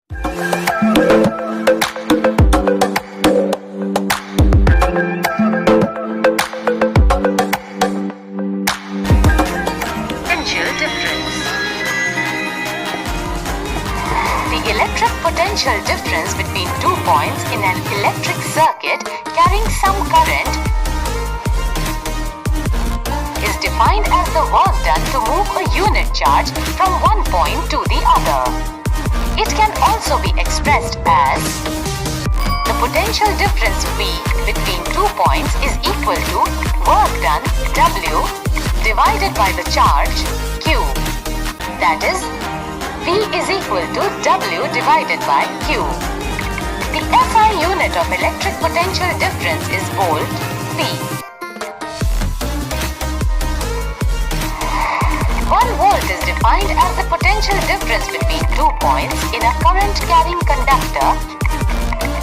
Electric potential difference between 2 points in an electric circuit carrying some current is defined as the work done to move a unit charge from one point to the other. It can also be expressed as the potential difference V between 2 points is equal to work done W divided by the charge Q. That is, V is equal to W divided by Q. The SI unit of electric potential difference is volt P. 1 volt is defined as the potential difference between 2 points in a current carrying conductor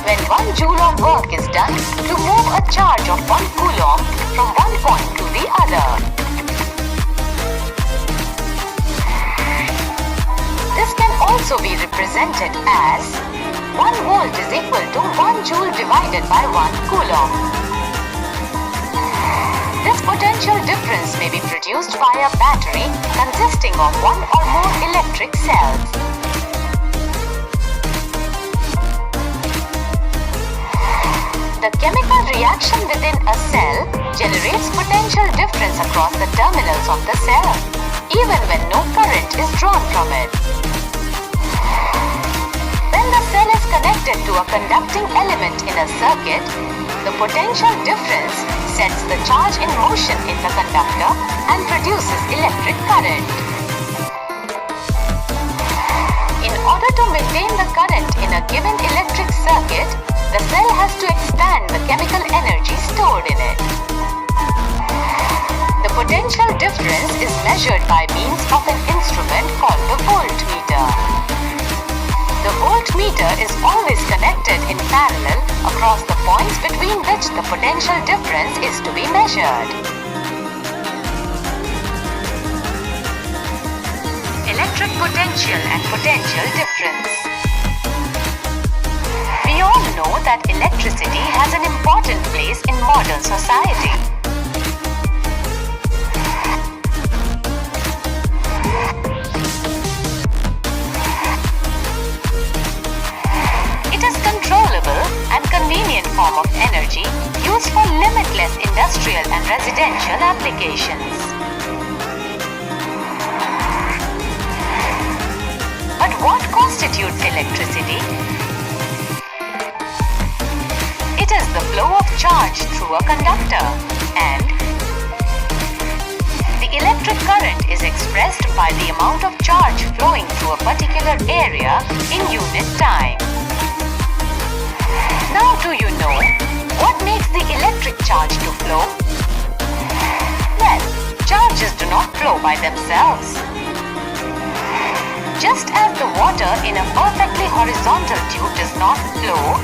when 1 joule of work is done to move a charge of 1 coulomb from one point to the other. This can also be represented as 1 volt is equal to 1 joule divided by 1 coulomb. This potential difference may be produced by a battery consisting of 1 or more electric cells. The chemical reaction within a cell generates potential difference across the terminals of the cell, even when no current is drawn from it. When the cell is connected to a conducting element in a circuit, the potential difference sets the charge in motion in the conductor and produces electric current. In order to maintain the current in a given electric circuit, the cell has to expand the chemical energy stored in it. The potential difference is measured by means of an instrument called the voltmeter. The voltmeter is always connected in parallel across the points between which the potential difference is to be measured. Electric potential and potential difference. We all know that electricity has an important place in modern society. And convenient form of energy used for limitless industrial and residential applications. But what constitutes electricity? It is the flow of charge through a conductor, and the electric current is expressed by the amount of charge flowing through a particular area in unit time. Now do you know what makes the electric charge to flow? Well, charges do not flow by themselves. Just as the water in a perfectly horizontal tube does not flow,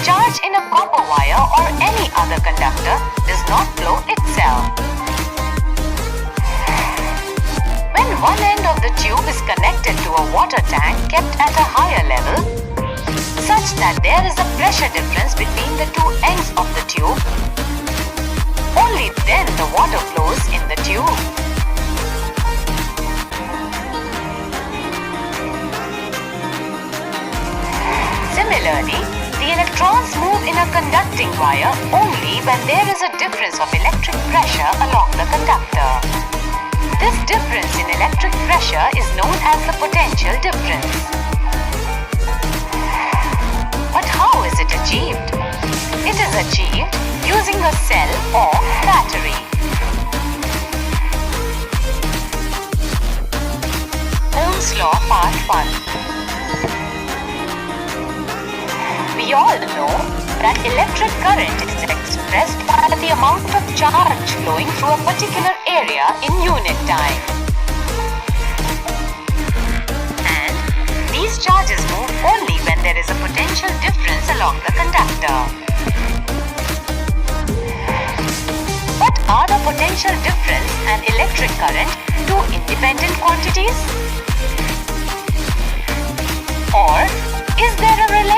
charge in a copper wire or any other conductor does not flow itself. When one end of the tube is connected to a water tank kept at a higher level, such that there is a pressure difference between the two ends of the tube, only then the water flows in the tube. Similarly, the electrons move in a conducting wire only when there is a difference of electric pressure along the conductor. This difference in electric pressure is known as the potential difference. But how is it achieved? It is achieved using a cell or battery. Ohm's Law Part 1. We all know that electric current is expressed by the amount of charge flowing through a particular area in unit time. And these charges move only when there is a potential difference along the conductor. What are the potential difference and electric current two independent quantities?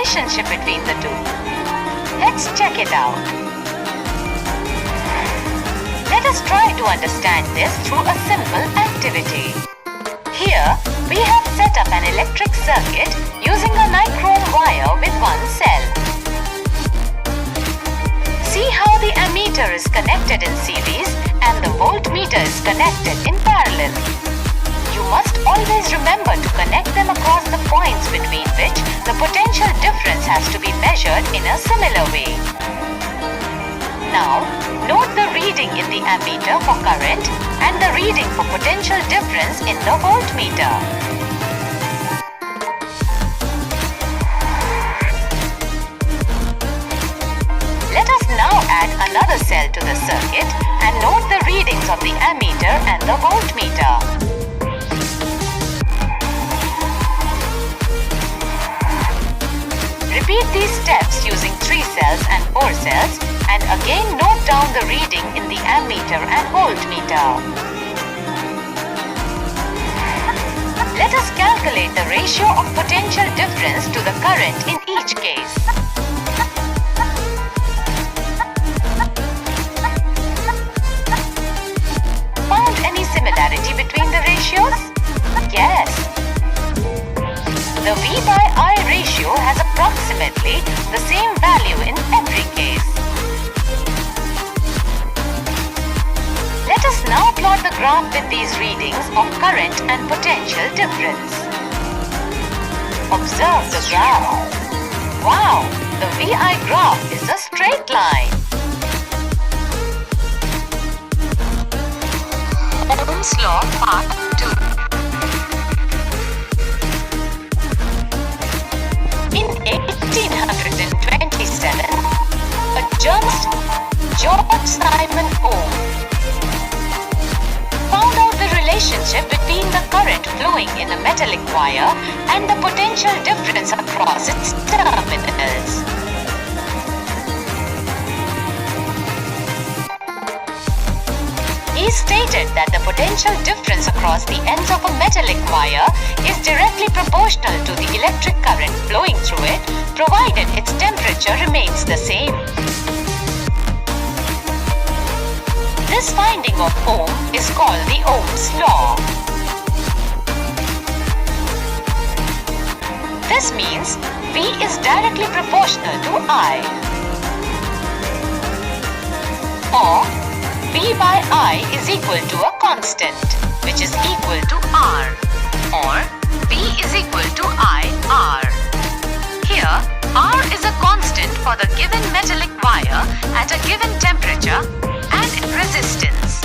relationship between the two? Let's check it out. Let us try to understand this through a simple activity. Here, we have set up an electric circuit using a nichrome wire with one cell. See how the ammeter is connected in series and the voltmeter is connected in parallel. You must always remember to connect them across the points between which the potential difference has to be measured in a similar way. Now, note the reading in the ammeter for current and the reading for potential difference in the voltmeter. Let us now add another cell to the circuit and note the readings of the ammeter and the voltmeter. Repeat these steps using 3 cells and 4 cells and again note down the reading in the ammeter and voltmeter. Let us calculate the ratio of potential difference to the current in each case. Found any similarity between the ratios? Yes. The V by I ratio has approximately the same value in every case. Let us now plot the graph with these readings of current and potential difference. Observe the graph. Wow, the VI graph is a straight line. Ohm's law part 2. In 1827, a German, George Simon Ohm, found out the relationship between the current flowing in a metallic wire and the potential difference across its terminals. He stated that the potential difference across the ends of a metallic wire is directly proportional to the electric current flowing through it, provided its temperature remains the same. This finding of Ohm is called the Ohm's law. This means V is directly proportional to I. Or V by I is equal to a constant, which is equal to R. Or V is equal to I, R. Here, R is a constant for the given metallic wire at a given temperature and resistance.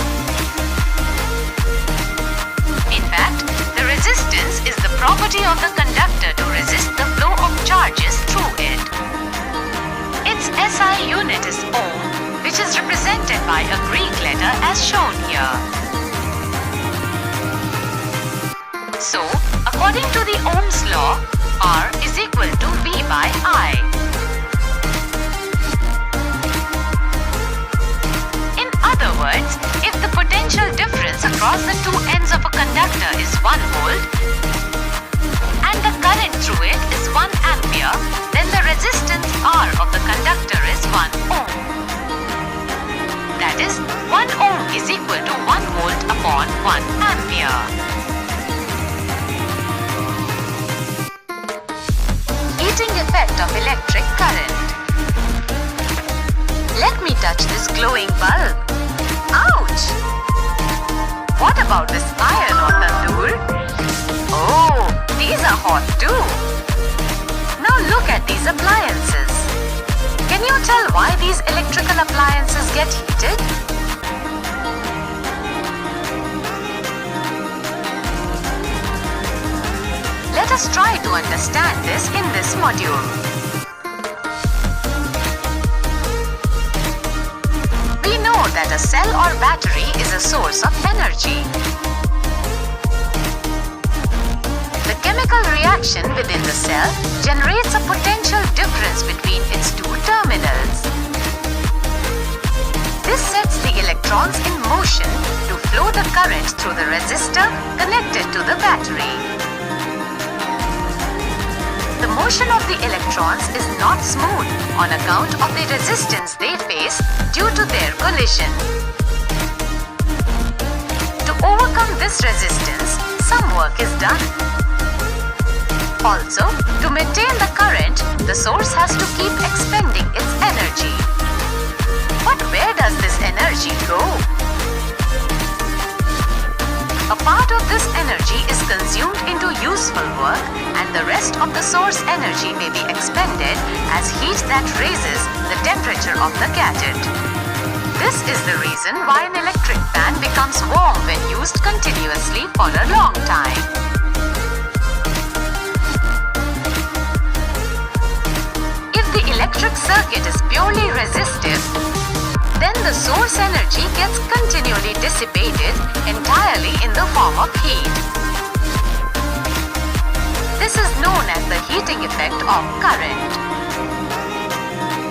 In fact, the resistance is the property of the conductor to resist the flow of charges through it. Its SI unit is ohm, which is represented by a Greek letter as shown here. So, according to the Ohm's law, R is equal to V by I. In other words, if the potential difference across the two ends of a conductor is 1 volt and the current through it is 1 ampere, then the resistance R of the conductor is 1 ohm. That is, 1 ohm is equal to 1 volt upon 1 ampere. Heating effect of electric current. Let me touch this glowing bulb. Ouch! What about this iron or tandoor? Oh, these are hot too. Now look at these appliances. Can you tell why these electrical appliances get heated? Let us try to understand this in this module. We know that a cell or battery is a source of energy. The chemical reaction within the cell generates a potential difference between its two terminals. This sets the electrons in motion to flow the current through the resistor connected to the battery. The motion of the electrons is not smooth on account of the resistance they face due to their collision. To overcome this resistance, some work is done. Also, to maintain the current, the source has to keep expending its energy. But where does this energy go? A part of this energy is consumed into useful work, and the rest of the source energy may be expended as heat that raises the temperature of the gadget. This is the reason why an electric fan becomes warm when used continuously for a long time. If the electric circuit is purely resistive, then the source energy gets continually dissipated entirely in the form of heat. This is known as the heating effect of current.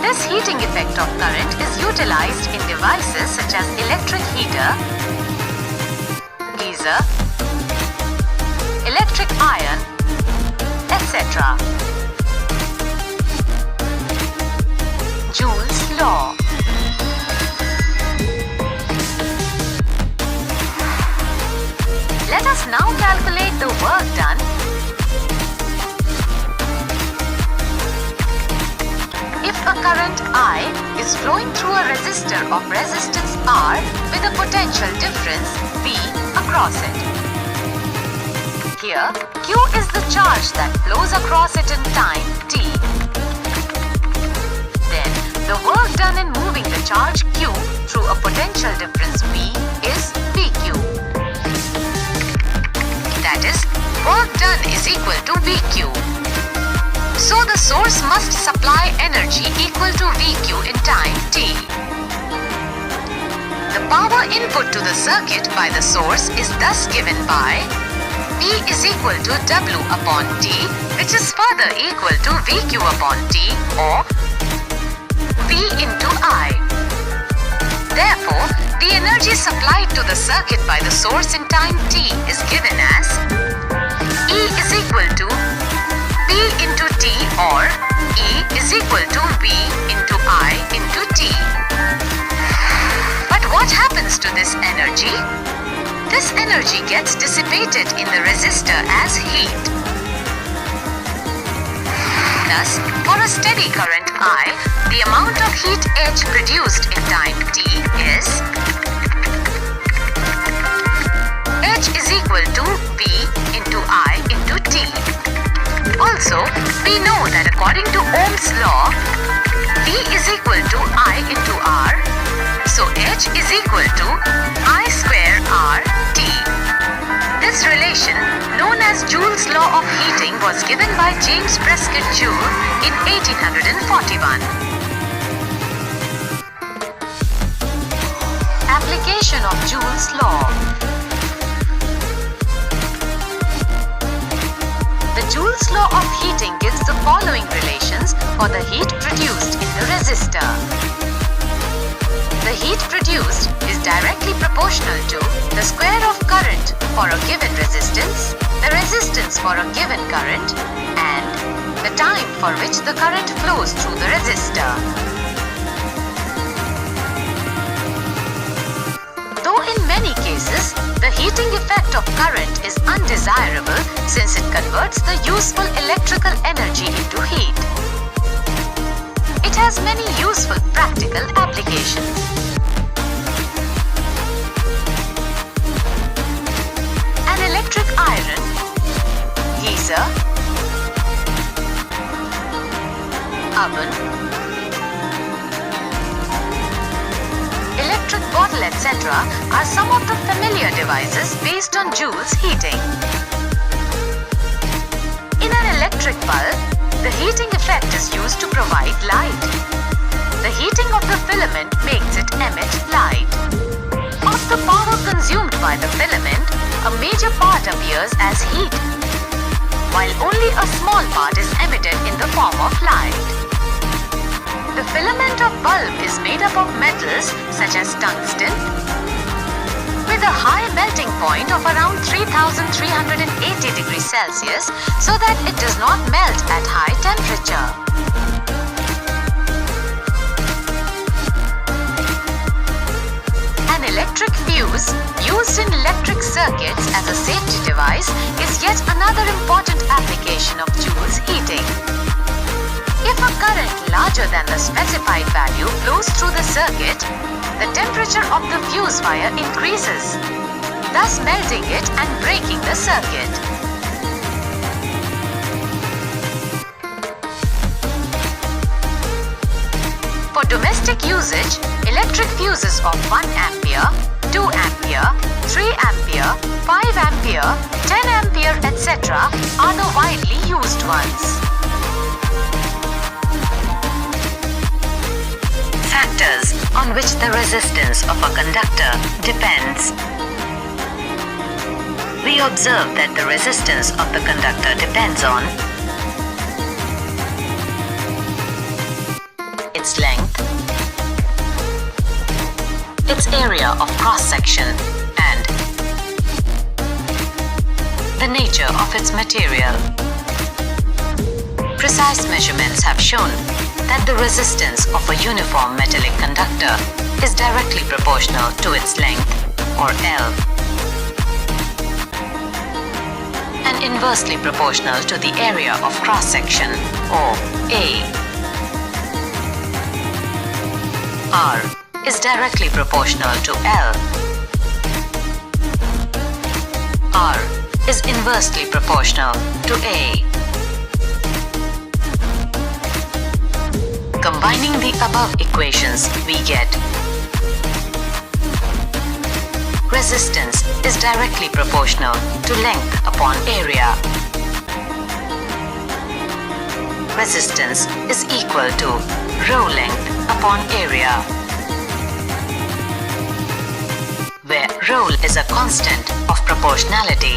This heating effect of current is utilized in devices such as electric heater, geyser, electric iron, etc. Joule's law. Let us now calculate the work done if a current I is flowing through a resistor of resistance R with a potential difference V across it. Here, Q is the charge that flows across it in time t. Then, the work done in moving the charge Q through a potential difference V is VQ. That is, work done is equal to VQ. So the source must supply energy equal to VQ in time t. The power input to the circuit by the source is thus given by P is equal to W upon T, which is further equal to VQ upon T, or V into I. Therefore, the energy supplied to the circuit by the source in time t is given as E is equal to P into T, or E is equal to V into I into T. But what happens to this energy? This energy gets dissipated in the resistor as heat. Thus, for a steady current I, the amount of heat H produced in time t is H is equal to V into I into T. Also, we know that according to Ohm's law, V is equal to I into R, so H is equal to I square R T. This relation, known as Joule's law of heating, was given by James Prescott Joule in 1841. Application of Joule's law. The Joule's law of heating gives the following relations for the heat produced in the resistor. The heat produced is directly proportional to the square of current for a given resistance, the resistance for a given current, and the time for which the current flows through the resistor. Though in many cases, the heating effect of current is undesirable since it converts the useful electrical energy into heat. It has many useful practical applications. An electric iron, geyser, oven, electric bottle, etc. are some of the familiar devices based on Joule's heating. In an electric bulb, the heating effect is used to provide light. The heating of the filament makes it emit light. Of the power consumed by the filament, a major part appears as heat, while only a small part is emitted in the form of light. The filament of bulb is made up of metals such as tungsten with with a high melting point of around 3380 degrees Celsius so that it does not melt at high temperature. An electric fuse used in electric circuits as a safety device is yet another important application of Joule's heating. If a current larger than the specified value flows through the circuit, the temperature of the fuse wire increases, thus melting it and breaking the circuit. For domestic usage, electric fuses of 1 ampere, 2 ampere, 3 ampere, 5 ampere, 10 ampere, etc. are the widely used ones. Factors on which the resistance of a conductor depends. We observe that the resistance of the conductor depends on its length, its area of cross-section, and the nature of its material. Precise measurements have shown that the resistance of a uniform metallic conductor is directly proportional to its length, or L, and inversely proportional to the area of cross-section, or A. R is directly proportional to L. R is inversely proportional to A. Combining the above equations, we get resistance is directly proportional to length upon area. Resistance is equal to rho length upon area, where rho is a constant of proportionality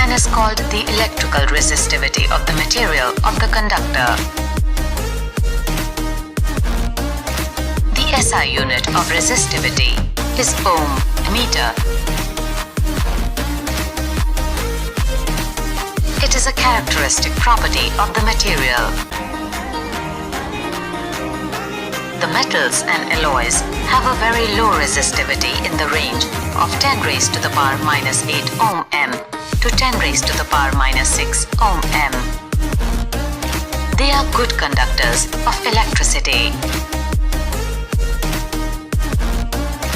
and is called the electrical resistivity of the material of the conductor. The SI unit of resistivity is ohm-meter. It is a characteristic property of the material. The metals and alloys have a very low resistivity in the range of 10 raised to the power minus 8 ohm m to 10 raised to the power minus 6 ohm m. They are good conductors of electricity.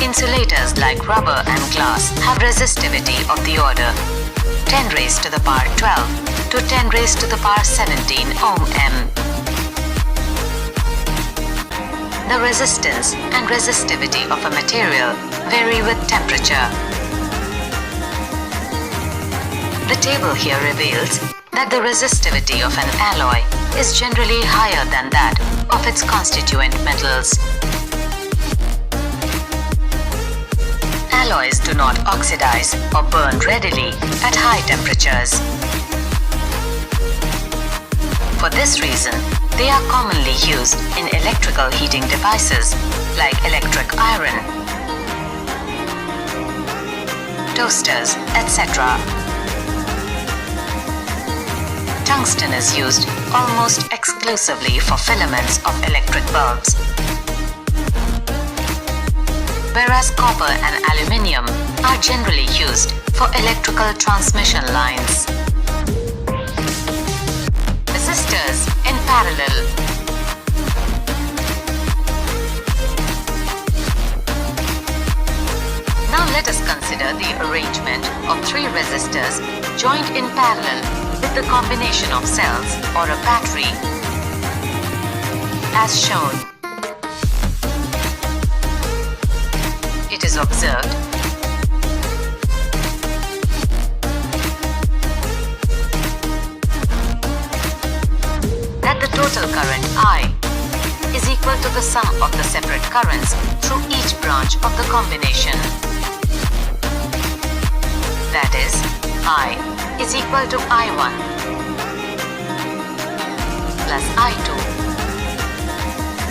Insulators like rubber and glass have resistivity of the order 10 raised to the power 12 to 10 raised to the power 17 ohm m. The resistance and resistivity of a material vary with temperature. The table here reveals that the resistivity of an alloy is generally higher than that of its constituent metals. Alloys do not oxidize or burn readily at high temperatures. For this reason, they are commonly used in electrical heating devices like electric iron, toasters, etc. Tungsten is used almost exclusively for filaments of electric bulbs, whereas copper and aluminium are generally used for electrical transmission lines. Resistors in parallel. Now let us consider the arrangement of 3 resistors joined in parallel with the combination of cells or a battery, as shown. It is observed that the total current I is equal to the sum of the separate currents through each branch of the combination. That is, I is equal to I1 plus I2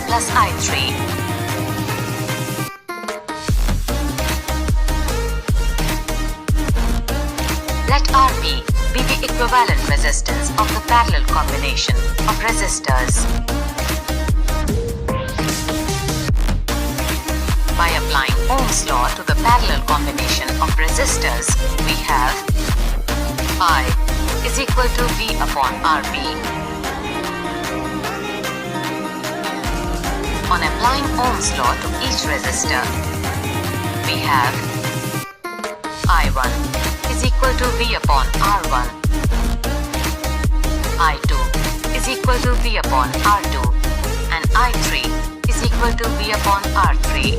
plus I3 the equivalent resistance of the parallel combination of resistors. By applying Ohm's law to the parallel combination of resistors, we have I is equal to V upon RB. On applying Ohm's law to each resistor, we have I1 is equal to V upon R1. I2 is equal to V upon R2. And I3 is equal to V upon R3.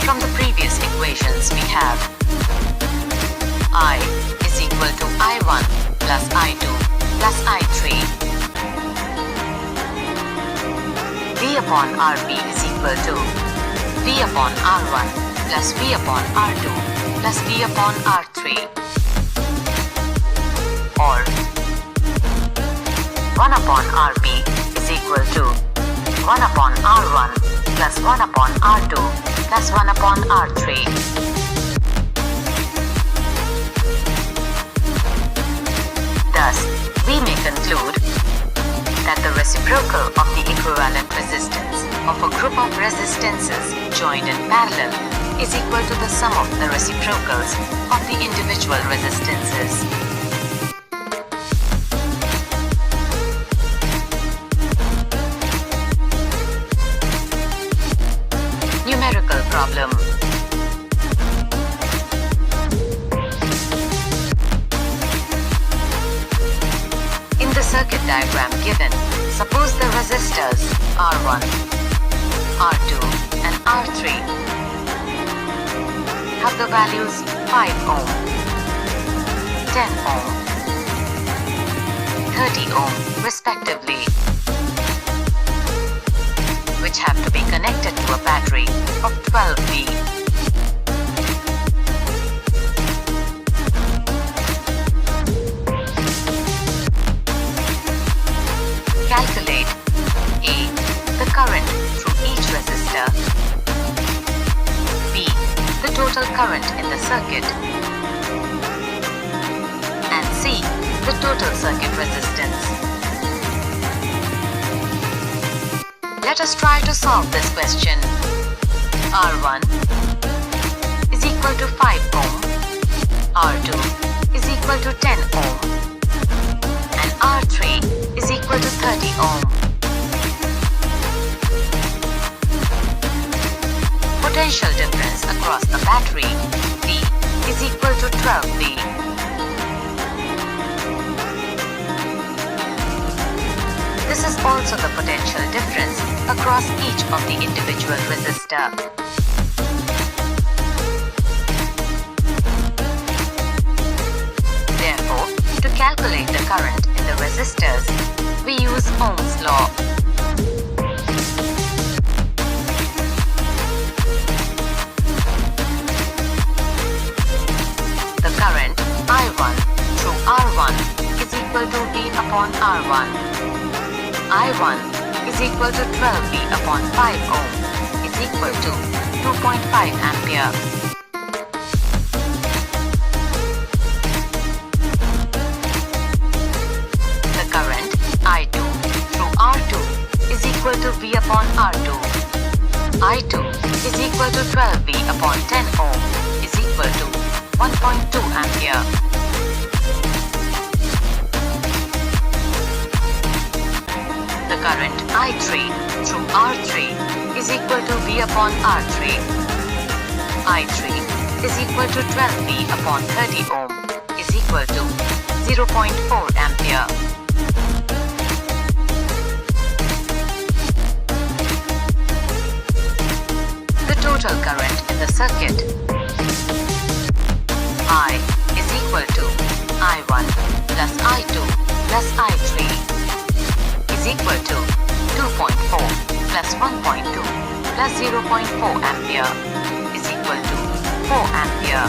From the previous equations, we have I is equal to I1 plus I2 plus I3. V upon RB is equal to V upon R1 plus V upon R2 plus V upon R3. Or 1 upon RB is equal to 1 upon R1 plus 1 upon R2 plus 1 upon R3. Thus, we may conclude that the reciprocal of the equivalent resistance of a group of resistances joined in parallel is equal to the sum of the reciprocals of the individual resistances. Numerical problem. In the circuit diagram given, suppose the resistors R1, R2 and R3 have the values 5 ohm, 10 ohm, 30 ohm respectively, which have to be connected to a battery of 12V. Calculate A. the current through each resistor, B. the total current in the circuit, and C. the total circuit resistance. Let us try to solve this question. R1 is equal to 5 ohm, R2 is equal to 10 ohm, and R3 is equal to 30 ohm. Potential difference across the battery V is equal to 12V. This is also the potential difference across each of the individual resistor. Therefore, to calculate the current in the resistors, we use Ohm's law. The current I1 through R1 is equal to V upon R1. I1 is equal to 12V upon 5 ohm is equal to 2.5 ampere. The current I2 through R2 is equal to V upon R2. I2 is equal to 12V upon 10 ohm is equal to 1.2 ampere. The current I3 through R3 is equal to V upon R3. I3 is equal to 12V upon 30 ohm is equal to 0.4 ampere. The total current in the circuit I is equal to I1 plus I2 plus I3 is equal to 2.4 plus 1.2 plus 0.4 ampere is equal to 4 ampere.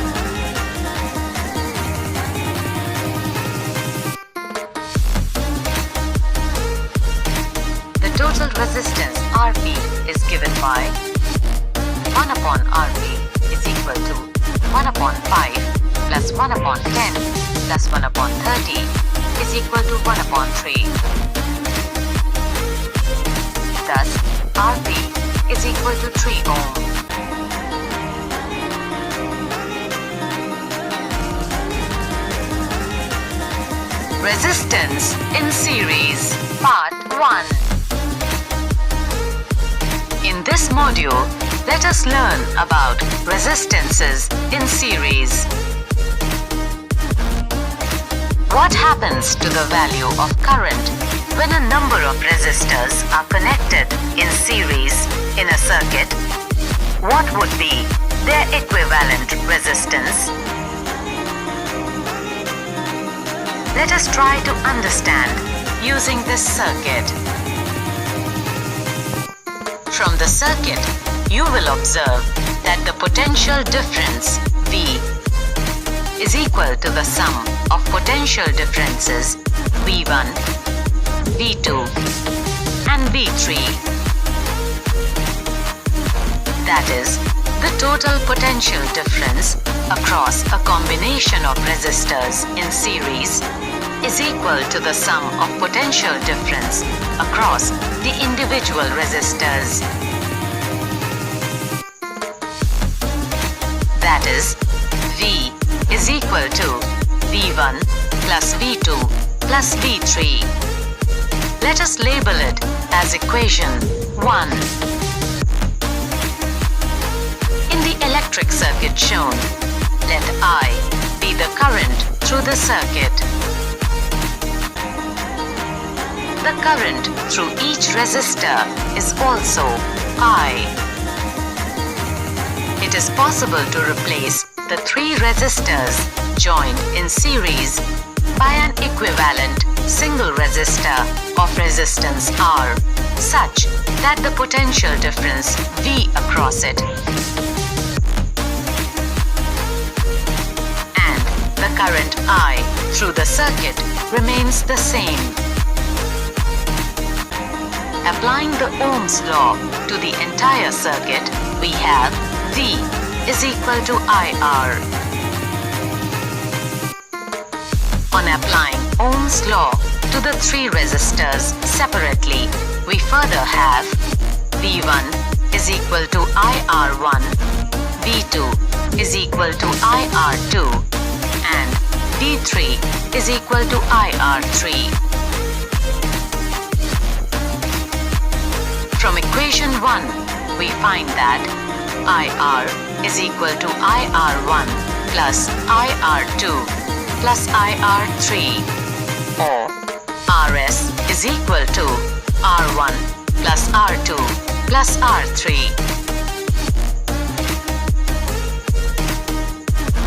The total resistance RB is given by 1 upon RB is equal to 1 upon 5 plus 1 upon 10 plus 1 upon 30 is equal to 1 upon 3. Thus, Rp is equal to 3 ohm. Resistance in series, part 1. In this module, let us learn about resistances in series. What happens to the value of current when a number of resistors are connected in series in a circuit? What would be their equivalent resistance? Let us try to understand using this circuit. From the circuit, you will observe that the potential difference V is equal to the sum of potential differences V1, V2 and V3. That is, the total potential difference across a combination of resistors in series is equal to the sum of potential difference across the individual resistors. That is, V is equal to V1 plus V2 plus V3. Let us label it as equation 1. In the electric circuit shown, let I be the current through the circuit. The current through each resistor is also I. It is possible to replace the 3 resistors joined in series by an equivalent single resistor of resistance R, such that the potential difference V across it and the current I through the circuit remains the same. Applying the Ohm's law to the entire circuit, we have V is equal to IR. On applying Ohm's law to the 3 resistors separately, we further have V1 is equal to IR1, V2 is equal to IR2 and V3 is equal to IR3. From equation 1, we find that IR is equal to IR1 plus IR2 plus IR3, or RS is equal to R1 plus R2 plus R3.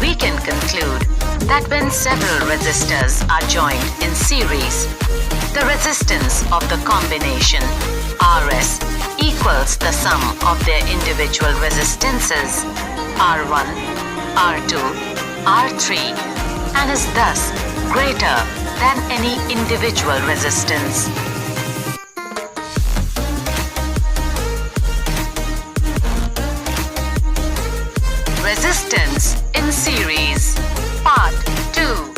We can conclude that when several resistors are joined in series, the resistance of the combination RS equals the sum of their individual resistances R1, R2, R3 and is thus greater than any individual resistance. Resistance in series, part 2.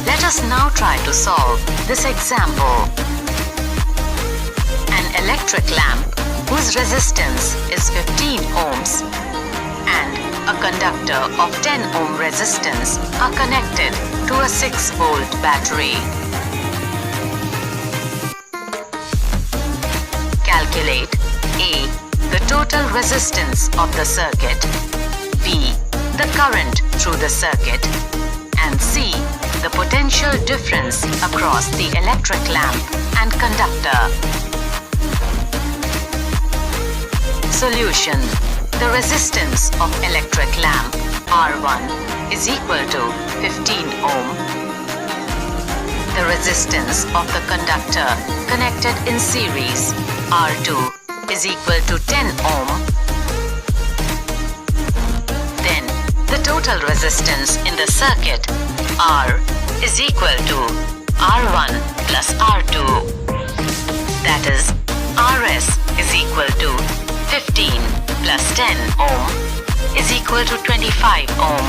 Let us now try to solve this example. An electric lamp whose resistance is 15 ohms and a conductor of 10 ohm resistance are connected to a 6-volt battery. Calculate A. The total resistance of the circuit, B. The current through the circuit, and C. The potential difference across the electric lamp and conductor. Solution. The resistance of electric lamp R1 is equal to 15 ohm. The resistance of the conductor connected in series R2 is equal to 10 ohm. Then the total resistance in the circuit R is equal to R1 plus R2. That is, RS is equal to 15 plus 10 ohm is equal to 25 ohm.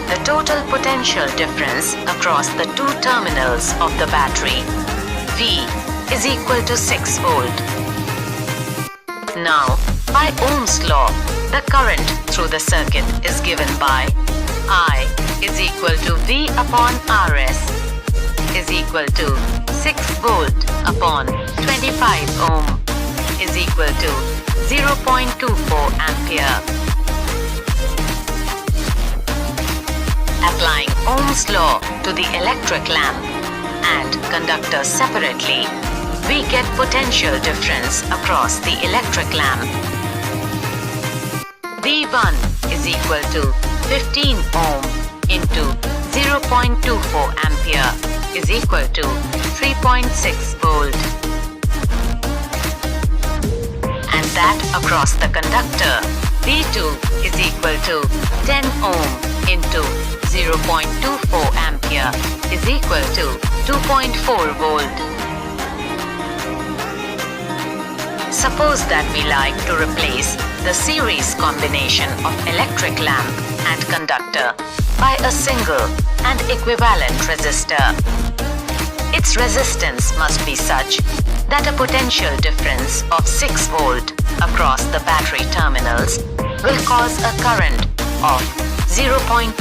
The total potential difference across the two terminals of the battery, V, is equal to 6 volt. Now, by Ohm's law, the current through the circuit is given by I is equal to V upon Rs is equal to 6 volt upon 25 ohm is equal to 0.24 ampere. Applying Ohm's law to the electric lamp and conductor separately, we get potential difference across the electric lamp. V1 is equal to 15 ohm into 0.24 ampere is equal to 3.6 volt. And that across the conductor, V2 is equal to 10 ohm into 0.24 ampere is equal to 2.4 volt. Suppose that we like to replace the series combination of electric lamp and conductor by a single and equivalent resistor. Its resistance must be such that a potential difference of 6 volt across the battery terminals will cause a current of 0.24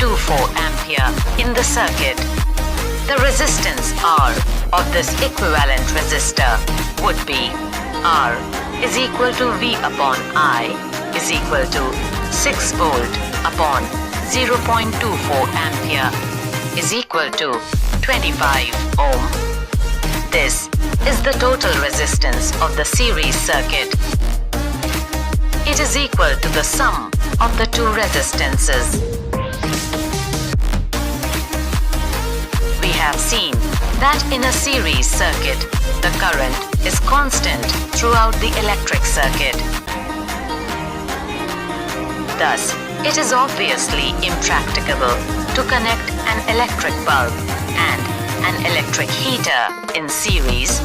ampere in the circuit. The resistance R of this equivalent resistor would be R is equal to V upon I is equal to 6 volt upon 0.24 ampere is equal to 25 ohm. This is the total resistance of the series circuit. It is equal to the sum of the two resistances. We have seen that in a series circuit, the current is constant throughout the electric circuit. Thus, it is obviously impracticable to connect an electric bulb and an electric heater in series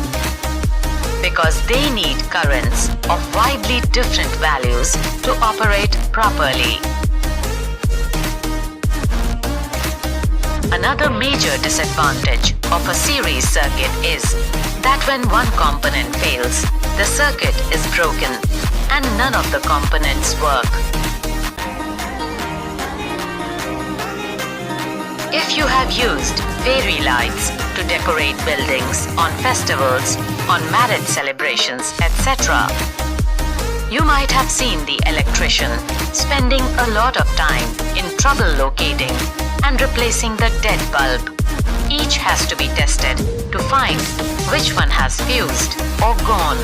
because they need currents of widely different values to operate properly. Another major disadvantage of a series circuit is that when one component fails, the circuit is broken and none of the components work. If you have used fairy lights to decorate buildings on festivals, on marriage celebrations, etc., you might have seen the electrician spending a lot of time in trouble locating and replacing the dead bulb. Each has to be tested to find which one has fused or gone.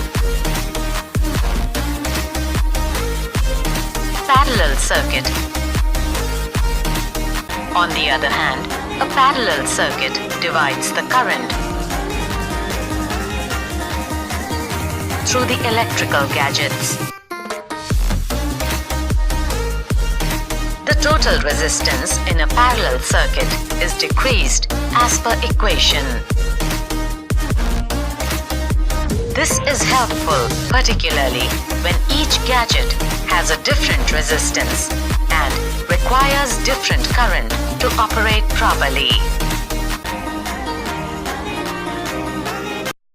Parallel circuit. On the other hand, a parallel circuit divides the current through the electrical gadgets. The total resistance in a parallel circuit is decreased as per equation. This is helpful particularly when each gadget has a different resistance and requires different current to operate properly.